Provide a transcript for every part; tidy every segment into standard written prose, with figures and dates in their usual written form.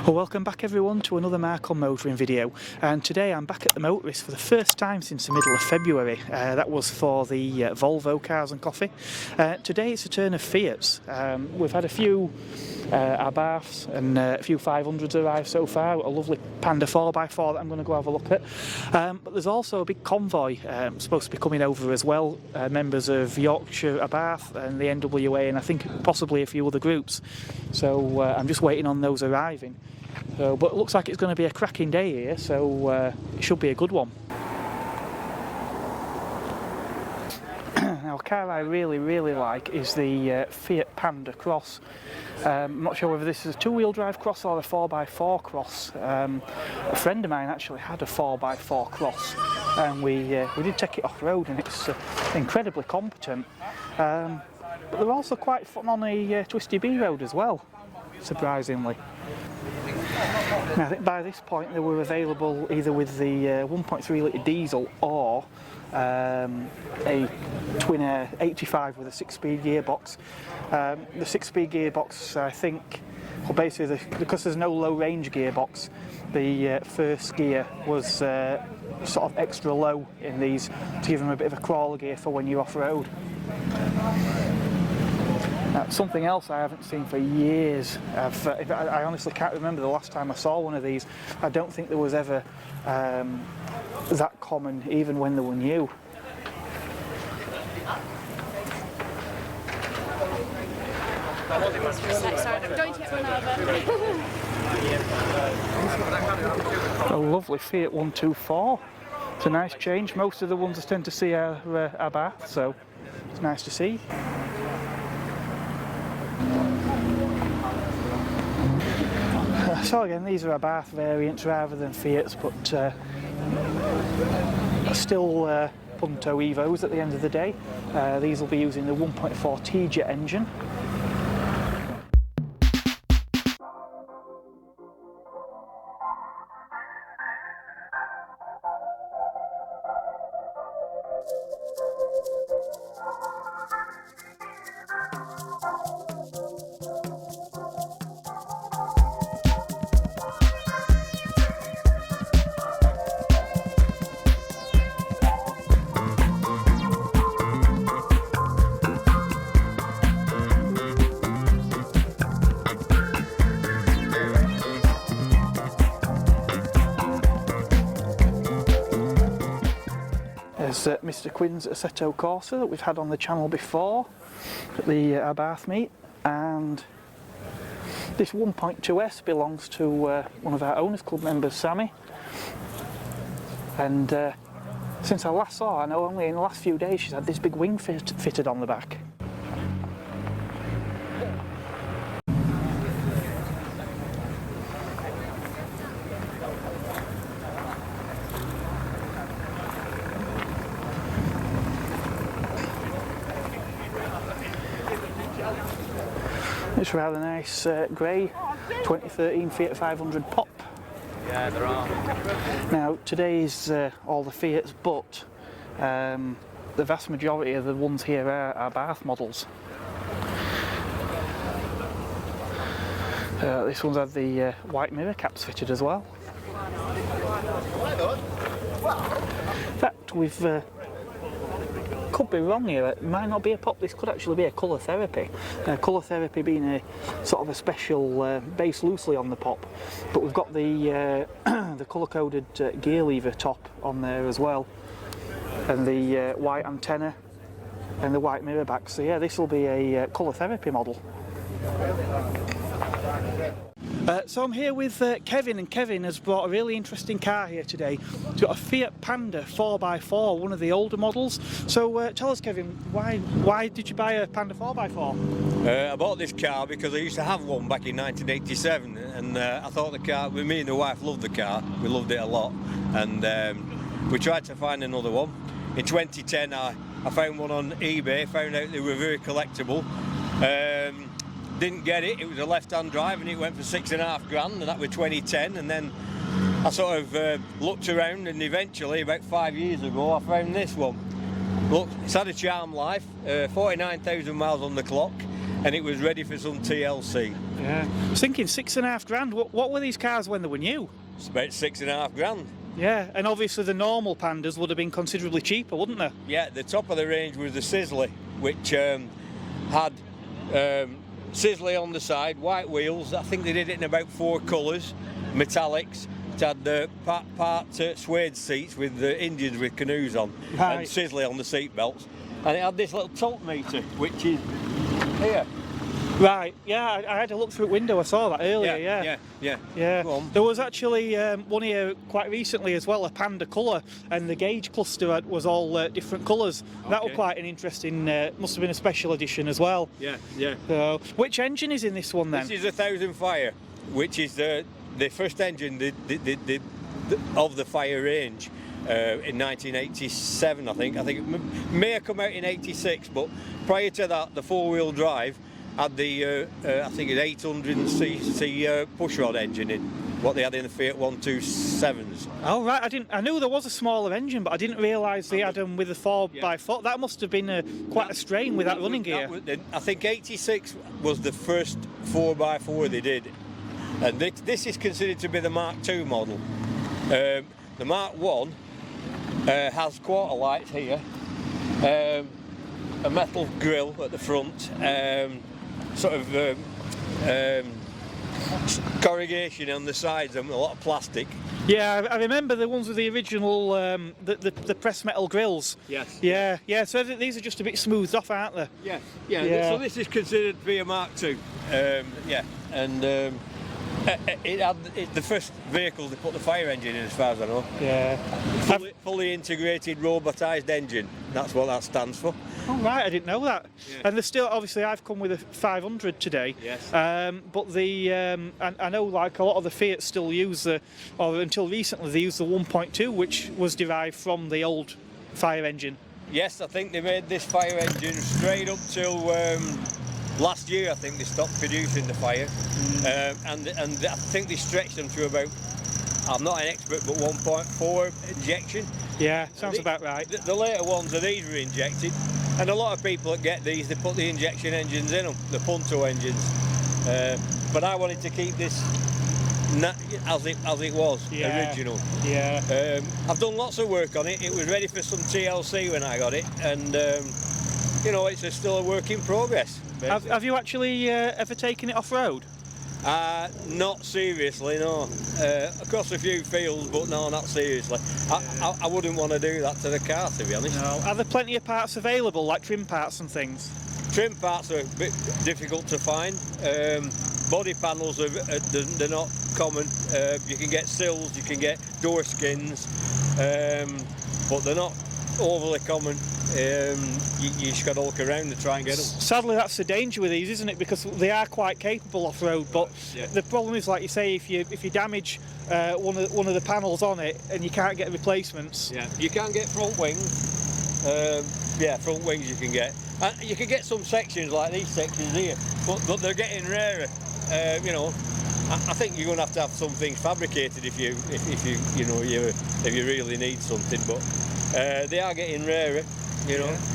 Well, welcome back everyone to another Marque on Motoring video, and today I'm back at the Motorist for the first time since the middle of February. That was for the Volvo cars and coffee. Today it's a turn of Fiats. We've had a few Abarths and a few 500s arrive so far, a lovely Panda 4x4 that I'm going to go have a look at. But there's also a big convoy supposed to be coming over as well, members of Yorkshire Abarth and the NWA, and I think possibly a few other groups. So I'm just waiting on those arriving. But it looks like it's going to be a cracking day here, so it should be a good one. Now, a car I really like is the Fiat Panda Cross. I'm not sure whether this is a two-wheel drive cross or a 4x4 cross. A friend of mine actually had a 4x4 cross, and we did take it off-road, and it's incredibly competent. But they're also quite fun on a twisty B road as well, surprisingly. Now, I think by this point they were available either with the 1.3 litre diesel or a twin air 85 with a 6-speed gearbox. The 6-speed gearbox, I think, well, basically because there's no low range gearbox, the first gear was sort of extra low in these to give them a bit of a crawler gear for when you're off-road. Now, something else I haven't seen for years, I honestly can't remember the last time I saw one of these. I don't think there was ever that common, even when they were new. A lovely Fiat 124. It's a nice change. Most of the ones I tend to see are Abarth, so it's nice to see. So again, these are Abarth variants rather than Fiats, but still Punto Evos at the end of the day. These will be using the 1.4 T-Jet engine. There's Mr. Quinn's Assetto Corsa that we've had on the channel before at the Abarth meet, and this 1.2S belongs to one of our Owners Club members, Sammy, and since I last saw her, I know only in the last few days she's had this big wing fitted on the back. It's rather nice grey 2013 Fiat 500 Pop. Yeah, there are. Now today's all the Fiats, but the vast majority of the ones here are Abarth models. This one's had the white mirror caps fitted as well. In fact, we've could be wrong here, it might not be a pop, this could actually be a colour therapy. Colour therapy being a sort of a special base loosely on the pop, but we've got the the colour-coded gear lever top on there as well, and the white antenna and the white mirror back, so yeah, this will be a colour therapy model. So I'm here with Kevin, and Kevin has brought a really interesting car here today. He's got a Fiat Panda 4x4, one of the older models. So tell us, Kevin, why did you buy a Panda 4x4? I bought this car because I used to have one back in 1987, and I thought the car, with me and the wife loved the car, we loved it a lot, and we tried to find another one. In 2010 I found one on eBay, found out they were very collectible. Didn't get it, it was a left-hand drive and it went for $6.5 grand, and that was 2010, and then I sort of looked around, and eventually about 5 years ago I found this one. Look, it's had a charm life, 49,000 miles on the clock, and it was ready for some TLC. Yeah. I was thinking £6,500. What were these cars when they were new? It's about £6,500. Yeah, and obviously the normal Pandas would have been considerably cheaper, wouldn't they? Yeah, the top of the range was the Sisley, which had Sisley on the side, white wheels. I think they did it in about 4 colours, metallics. It had the part suede seats with the Indians with canoes on, right. and Sisley on the seat belts. And it had this little tilt meter, which is here. Right, yeah, I had a look through the window, I saw that earlier, yeah. Go on. There was actually one here quite recently as well, a Panda colour, and the gauge cluster was all different colours. That was quite an interesting, must have been a special edition as well. Yeah. So, which engine is in this one then? This is a 1000 Fire, which is the first engine of the Fire range. In 1987, I think it may have come out in 86, but prior to that, the 4-wheel drive had the I think it's 800cc pushrod engine in what they had in the Fiat 127s. Oh right, I knew there was a smaller engine, but I didn't realise they had them with a 4x4. That must have been quite a strain with that running gear. I think 86 was the first 4x4 they did, and this is considered to be the Mark II model. The Mark I has quarter lights here, a metal grille at the front, sort of corrugation on the sides and a lot of plastic. Yeah, I remember the ones with the original, the pressed metal grills. Yes. Yeah. So these are just a bit smoothed off, aren't they? Yeah. So this is considered to be a Mark II. It's the first vehicle to put the fire engine in, as far as I know. Yeah. Fully integrated robotised engine. That's what that stands for. Oh right, I didn't know that. Yeah. And there's still, obviously, I've come with a 500 today. Yes. But I know like a lot of the Fiats still use or until recently they used the 1.2, which was derived from the old fire engine. Yes, I think they made this fire engine straight up till last year. I think they stopped producing the fire, and I think they stretched them to about, I'm not an expert, but 1.4 injection. Yeah, sounds about right. The later ones of these were injected, and a lot of people that get these, they put the injection engines in them, the Punto engines. But I wanted to keep this as it was, original. Yeah. I've done lots of work on it. It was ready for some TLC when I got it, and it's still a work in progress. Have you actually ever taken it off-road? Not seriously, no. Across a few fields, but no, not seriously. I wouldn't want to do that to the car, to be honest. No. Are there plenty of parts available, like trim parts and things? Trim parts are a bit difficult to find. Body panels they're not common. You can get sills, you can get door skins, but they're not overly common. You just got to look around to try and get them. Sadly, that's the danger with these, isn't it? Because they are quite capable off-road, but the problem is, like you say, if you damage one of the panels on it and you can't get replacements. Yeah, you can get front wings. Front wings you can get. You can get some sections like these sections here, but they're getting rarer. I think you're going to have some things fabricated if you really need something, but they are getting rarer.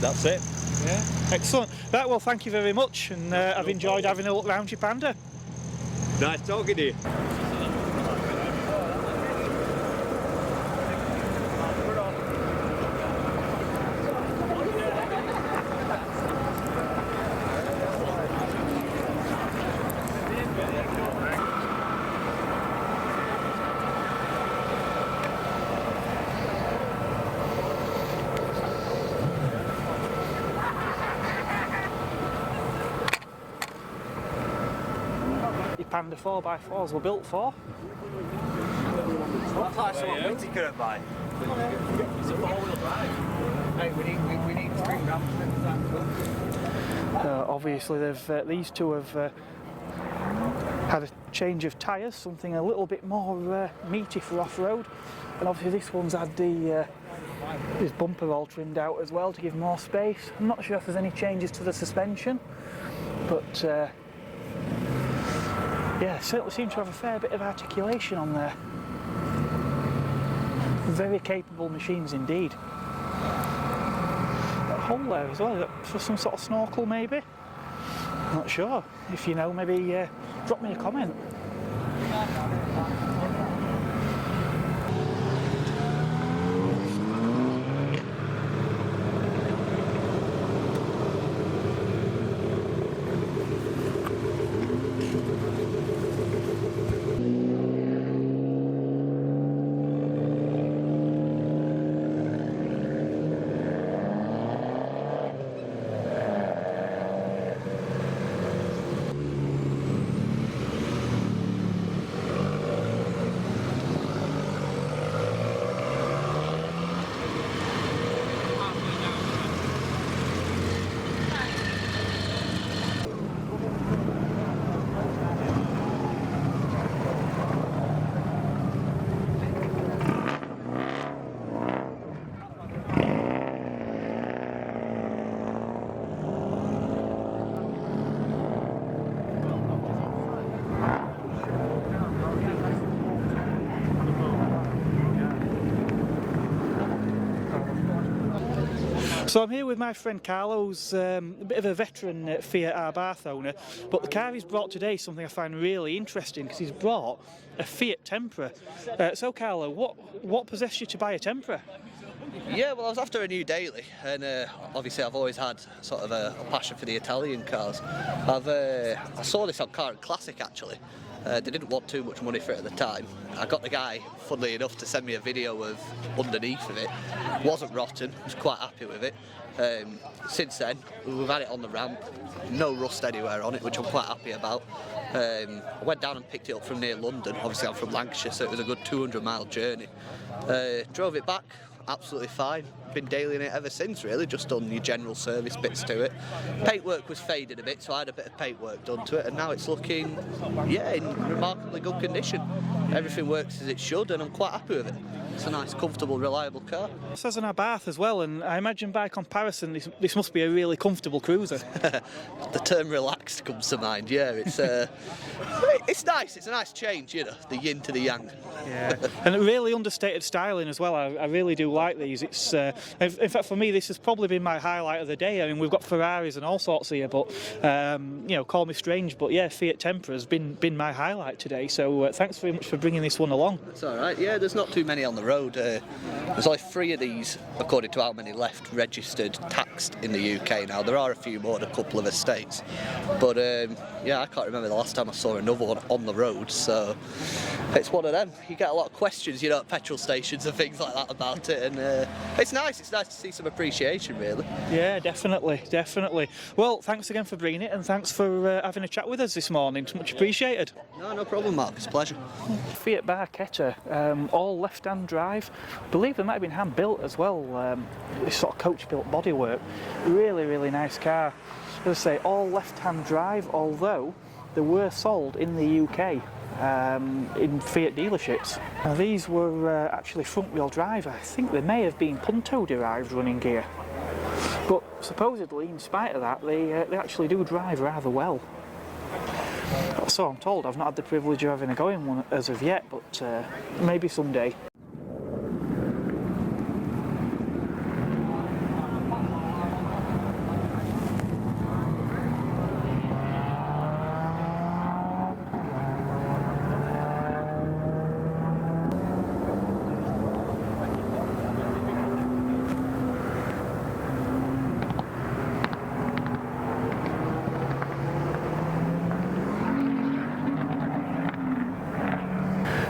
That's it. Yeah, excellent. Right, well, thank you very much, and I've enjoyed having a look round your Panda. Nice talking to you. Panda 4x4s were built for. What price do you want me to go and buy? It's a 4-wheel drive. Hey, we need 3 grams. Obviously, these two have had a change of tyres, something a little bit more meaty for off-road, and obviously this one's had his bumper all trimmed out as well to give more space. I'm not sure if there's any changes to the suspension, but yeah, certainly seem to have a fair bit of articulation on there. Very capable machines indeed. Got a hole there as well, is that for some sort of snorkel maybe? Not sure. If you know, maybe drop me a comment. So I'm here with my friend Carlo, who's a bit of a veteran Fiat Abarth owner, but the car he's brought today is something I find really interesting because he's brought a Fiat Tempra. So Carlo, what possessed you to buy a Tempra? Yeah, well, I was after a new daily, and obviously I've always had sort of a passion for the Italian cars. I saw this on Car and Classic actually. They didn't want too much money for it at the time. I got the guy, funnily enough, to send me a video of underneath of it. Wasn't rotten, was quite happy with it. Since then, we've had it on the ramp, no rust anywhere on it, which I'm quite happy about. I went down and picked it up from near London. Obviously I'm from Lancashire, so it was a good 200-mile journey. Drove it back, absolutely fine. Been dailying it ever since, really, just done your general service bits to it. Paintwork was faded a bit, so I had a bit of paintwork done to it, and now it's looking, yeah, in remarkably good condition. Everything works as it should, and I'm quite happy with it. It's a nice, comfortable, reliable car. This has an Abarth as well, and I imagine by comparison this must be a really comfortable cruiser. The term relaxed comes to mind, yeah. It's nice, it's a nice change, you know, the yin to the yang. Yeah, and a really understated styling as well. I really do like these. It's in fact, for me, this has probably been my highlight of the day. I mean, we've got Ferraris and all sorts here, but you know, call me strange, but yeah, Fiat Tempra has been my highlight today. So thanks very much for bringing this one along. It's all right. Yeah, there's not too many on the road. There's only 3 of these, according to how many left registered, taxed in the UK now. There are a few more in a couple of estates, but yeah, I can't remember the last time I saw another one on the road. So it's one of them. You get a lot of questions, you know, at petrol stations and things like that about it, and it's nice. It's nice to see some appreciation, really. Yeah, definitely, definitely. Well, thanks again for bringing it, and thanks for having a chat with us this morning. It's much appreciated. No problem, Mark. It's a pleasure. Fiat Barchetta, all left-hand drive. I believe they might have been hand-built as well. This sort of coach-built bodywork. Really, really nice car. As I say, all left-hand drive, although they were sold in the UK. In Fiat dealerships. Now these were actually front-wheel drive. I think they may have been Punto-derived running gear, but supposedly, in spite of that, they actually do drive rather well. So I'm told. I've not had the privilege of having a go in one as of yet, but maybe someday.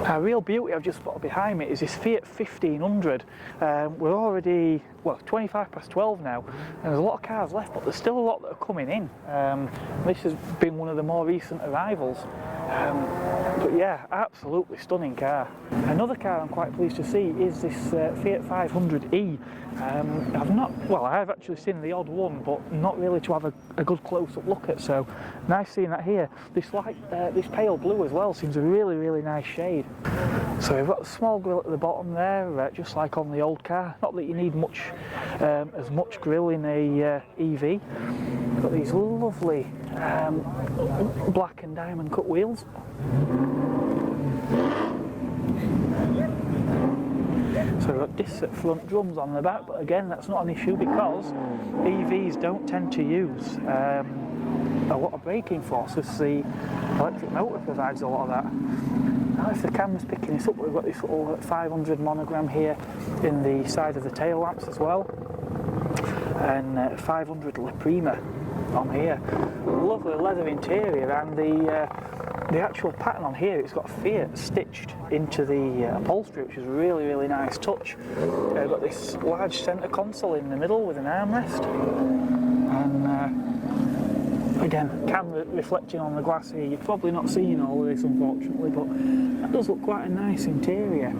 A real beauty I've just spotted behind me is this Fiat 1500. We're already, well, 25 past 12 now, and there's a lot of cars left, but there's still a lot that are coming in. This has been one of the more recent arrivals. But yeah, absolutely stunning car. Another car I'm quite pleased to see is this Fiat 500e. I've actually seen the odd one, but not really to have a good close-up look at, so nice seeing that here. This this pale blue as well seems a really, really nice shade. So we've got a small grille at the bottom there, just like on the old car. Not that you need much, as much grille in a EV. Got these lovely black and diamond cut wheels. So we've got disc at front, drums on the back, but again that's not an issue because EVs don't tend to use a lot of braking force, because the electric motor provides a lot of that. Now if the camera's picking this up, we've got this little 500 monogram here in the side of the tail lamps as well, and 500 La Prima on here. Lovely leather interior, and the actual pattern on here, it's got Fiat stitched into the upholstery, which is a really, really nice touch. Got this large centre console in the middle with an armrest, and again, camera reflecting on the glass here. You're probably not seeing all of this, unfortunately, but that does look quite a nice interior.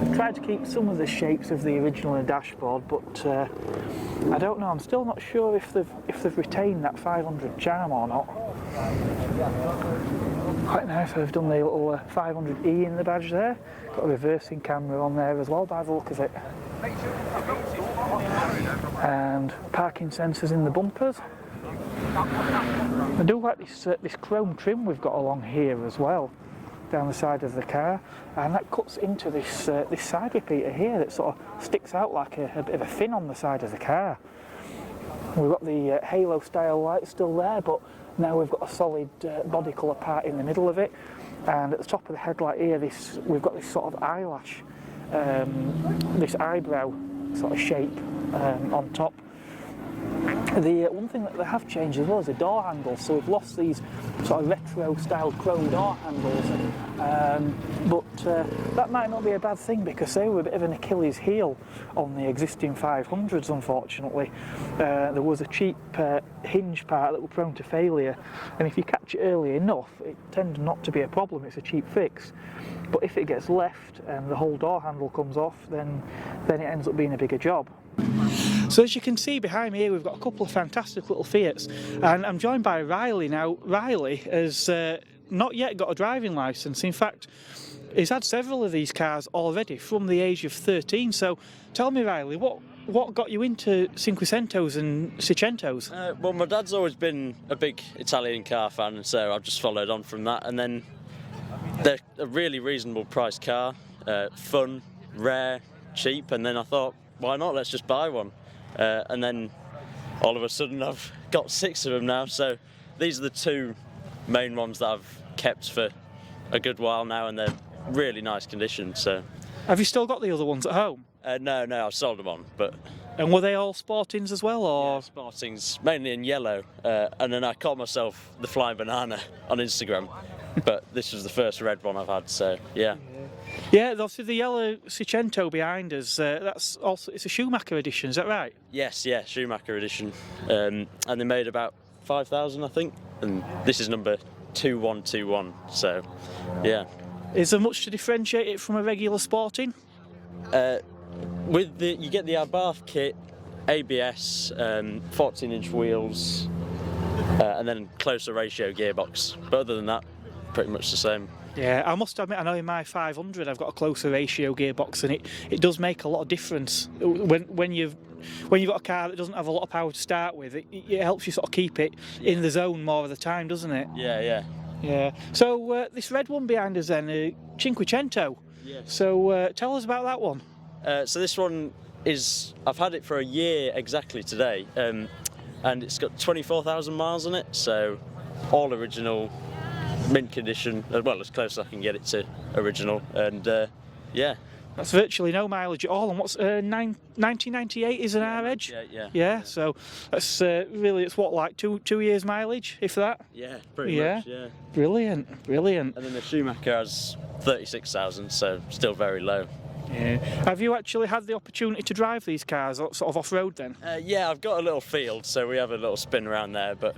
I've tried to keep some of the shapes of the original dashboard, but I don't know. I'm still not sure if they've retained that 500 charm or not. Quite nice. They've done the little 500E in the badge there. Got a reversing camera on there as well, by the look of it. And parking sensors in the bumpers. I do like this chrome trim we've got along here as well, down the side of the car, and that cuts into this this side repeater here that sort of sticks out like a bit of a fin on the side of the car. We've got the halo style light still there, but now we've got a solid body colour part in the middle of it, and at the top of the headlight here, we've got this sort of eyelash, this eyebrow sort of shape on top. The one thing that they have changed as well is the door handles, so we've lost these sort of retro style chrome door handles, but that might not be a bad thing, because they were a bit of an Achilles heel on the existing 500s, unfortunately. There was a cheap hinge part that were prone to failure, and if you catch it early enough, it tends not to be a problem. It's a cheap fix. But if it gets left and the whole door handle comes off, then it ends up being a bigger job. So as you can see behind me here, we've got a couple of fantastic little Fiats, and I'm joined by Riley. Now, Riley has not yet got a driving licence. In fact, he's had several of these cars already from the age of 13. So tell me, Riley, what got you into Cinque and Seicentos? Well, my dad's always been a big Italian car fan, so I've just followed on from that. And then they're a really reasonable priced car, fun, rare, cheap, and then I thought, why not? Let's just buy one. And then all of a sudden I've got 6 of them now, so these are the 2 main ones that I've kept for a good while now, and they're really nice condition. So, have you still got the other ones at home? No, I've sold them on. But and were they all Sportings as well, or? Yeah, Sportings, mainly in yellow, and then I called myself the Flying Banana on Instagram, but this was the first red one I've had, so yeah. Yeah, obviously the yellow Seicento behind us, that's also, it's a Schumacher edition, is that right? Yes, yeah, Schumacher edition, and they made about 5,000, I think, and this is number 2121, so yeah. Is there much to differentiate it from a regular Sporting? You get the Abarth kit, ABS, 14-inch wheels, and then closer ratio gearbox, but other than that, pretty much the same. Yeah, I must admit, I know in my 500 I've got a closer ratio gearbox, and it does make a lot of difference when you've got a car that doesn't have a lot of power to start with. It helps you sort of keep it in the zone more of the time, doesn't it? Yeah. So this red one behind us then, Cinque and Seicento. Yes. So tell us about that one. So this one I've had it for a year exactly today, and it's got 24,000 miles on it, so all original, mint condition, well, as close as I can get it to original, and yeah. That's virtually no mileage at all, and what's 1998 is an R edge? Yeah, so that's really, it's what, like two years mileage, if that? Yeah, pretty much, yeah. Brilliant. And then the Schumacher has 36,000, so still very low. Yeah. Have you actually had the opportunity to drive these cars sort of off-road then? Yeah, I've got a little field, so we have a little spin around there, but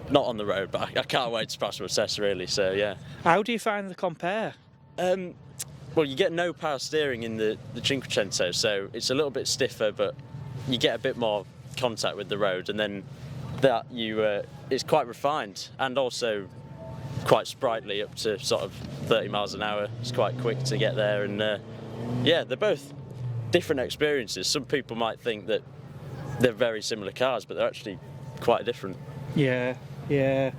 not on the road, but I can't wait to pass my test, really, so yeah. How do you find the compare? Well, you get no power steering in the Cinque and Seicento, so it's a little bit stiffer, but you get a bit more contact with the road, and then that it's quite refined and also quite sprightly, up to sort of 30 miles an hour. It's quite quick to get there, and yeah, they're both different experiences. Some people might think that they're very similar cars, but they're actually quite different. Yeah. Yeah.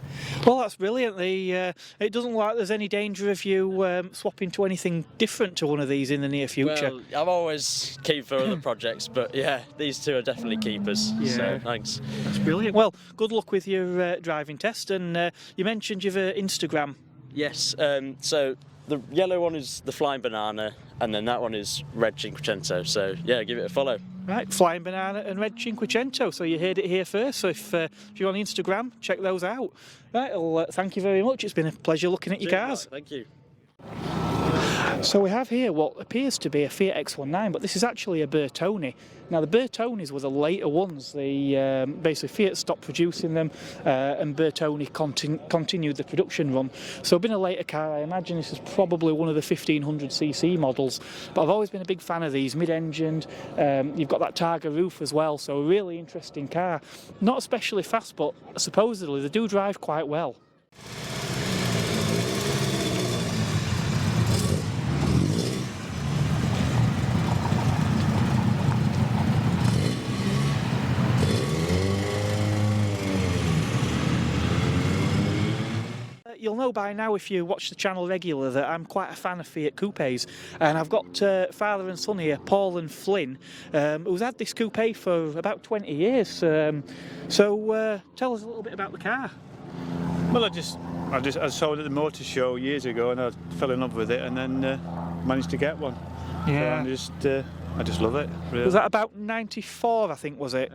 Well, that's brilliant. It doesn't look like there's any danger of you swapping to anything different to one of these in the near future. Well, I'm always keen for other projects, but yeah, these two are definitely keepers. Yeah. So thanks. That's brilliant. Well, good luck with your driving test. And you mentioned you've Instagram. Yes. So the yellow one is the Flying Banana, and then that one is Red Cinquecento. So yeah, give it a follow. Right, Flying Banana and Red Cinquecento. So you heard it here first. So if you're on Instagram, check those out. Right, well, thank you very much. It's been a pleasure looking at your cars. Thank you. So we have here what appears to be a Fiat X19, but this is actually a Bertone. Now the Bertones were the later ones. Basically Fiat stopped producing them and Bertone continued the production run. So it's been a later car. I imagine this is probably one of the 1500cc models. But I've always been a big fan of these, mid-engined. You've got that Targa roof as well, so a really interesting car. Not especially fast, but supposedly they do drive quite well. You'll know by now if you watch the channel regular that I'm quite a fan of Fiat Coupes, and I've got father and son here, Paul and Flynn, who's had this coupe for about 20 years. So tell us a little bit about the car. Well, I saw it at the motor show years ago, and I fell in love with it, and then managed to get one. Yeah. So I just love it. Really. Was that about 94, I think, was it?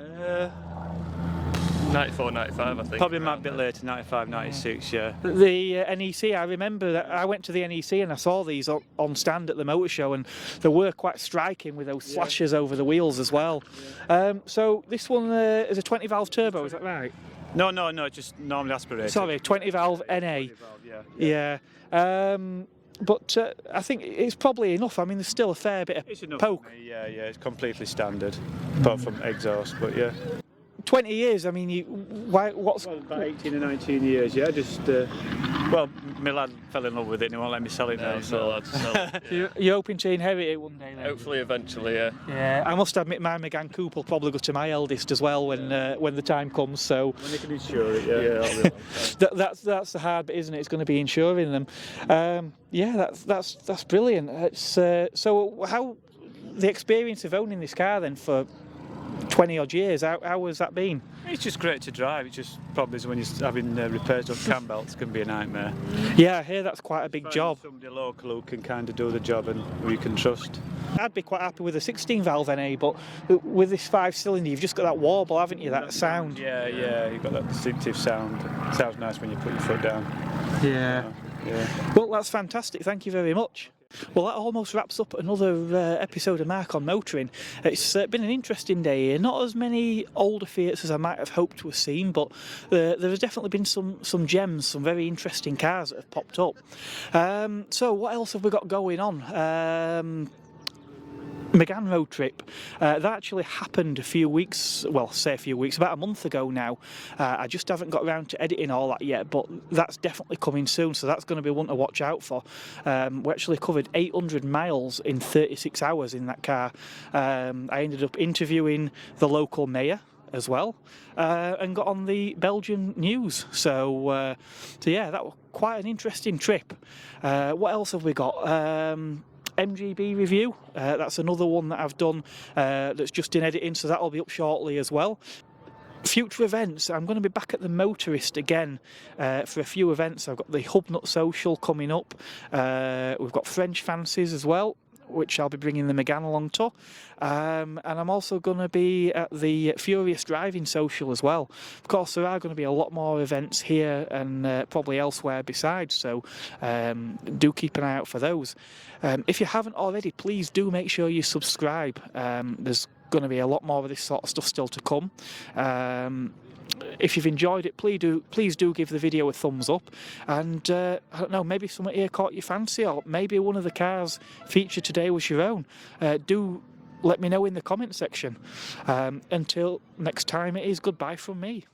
94, 95, I think. Probably might be a bit later, 95, 96, yeah. The NEC, I remember that I went to the NEC and I saw these on stand at the motor show, and they were quite striking with those slashes over the wheels as well. So this one is a 20 valve turbo, is that right? No, just normally aspirated. Sorry, 20 valve NA. 20 valve, Yeah. But I think it's probably enough. I mean, there's still a fair bit It's of enough poke. for me, yeah, it's completely standard, apart from exhaust, but yeah. 20 years, I mean, what's... Well, about 18 or 19 years, yeah, just... well, my lad fell in love with it and he won't let me sell it now, He's so... not allowed to sell it. You're hoping to inherit it one day then? Hopefully, eventually, yeah. Yeah, I must admit my Megane Coupe will probably go to my eldest as well when the time comes, so... When they can insure it, yeah. that's the hard bit, isn't it? It's going to be insuring them. Yeah, that's brilliant. It's, so how... The experience of owning this car then for 20 odd years, how has that been? It's just great to drive. It's just problems when you're having repairs on cam belts can be a nightmare. Yeah, I hear that's quite a big job. Somebody local who can kind of do the job and who you can trust. I'd be quite happy with a 16 valve NA, but with this 5-cylinder you've just got that warble, haven't you, that sound? Yeah, you've got that distinctive sound. It sounds nice when you put your foot down. Yeah. Well, that's fantastic, thank you very much. Well, that almost wraps up another episode of Marque on Motoring. It's been an interesting day here. Not as many older Fiats as I might have hoped to have seen, but there has definitely been some gems, some very interesting cars that have popped up. So what else have we got going on? Megane road trip. That actually happened about a month ago now. I just haven't got around to editing all that yet, but that's definitely coming soon, so that's going to be one to watch out for. We actually covered 800 miles in 36 hours in that car. I ended up interviewing the local mayor as well, and got on the Belgian news. So yeah, that was quite an interesting trip. What else have we got? MGB review, that's another one that I've done that's just in editing, so that'll be up shortly as well. Future events, I'm going to be back at the Motorist again for a few events. I've got the Hub Nut Social coming up, we've got French Fancies as well, which I'll be bringing the Megane along to, and I'm also going to be at the Furious Driving Social as well. Of course, there are going to be a lot more events here and probably elsewhere besides, so do keep an eye out for those. If you haven't already, please do make sure you subscribe. There's going to be a lot more of this sort of stuff still to come. If you've enjoyed it, please do give the video a thumbs up, and I don't know, maybe something here caught your fancy, or maybe one of the cars featured today was your own. Do let me know in the comment section. Until next time, it is goodbye from me.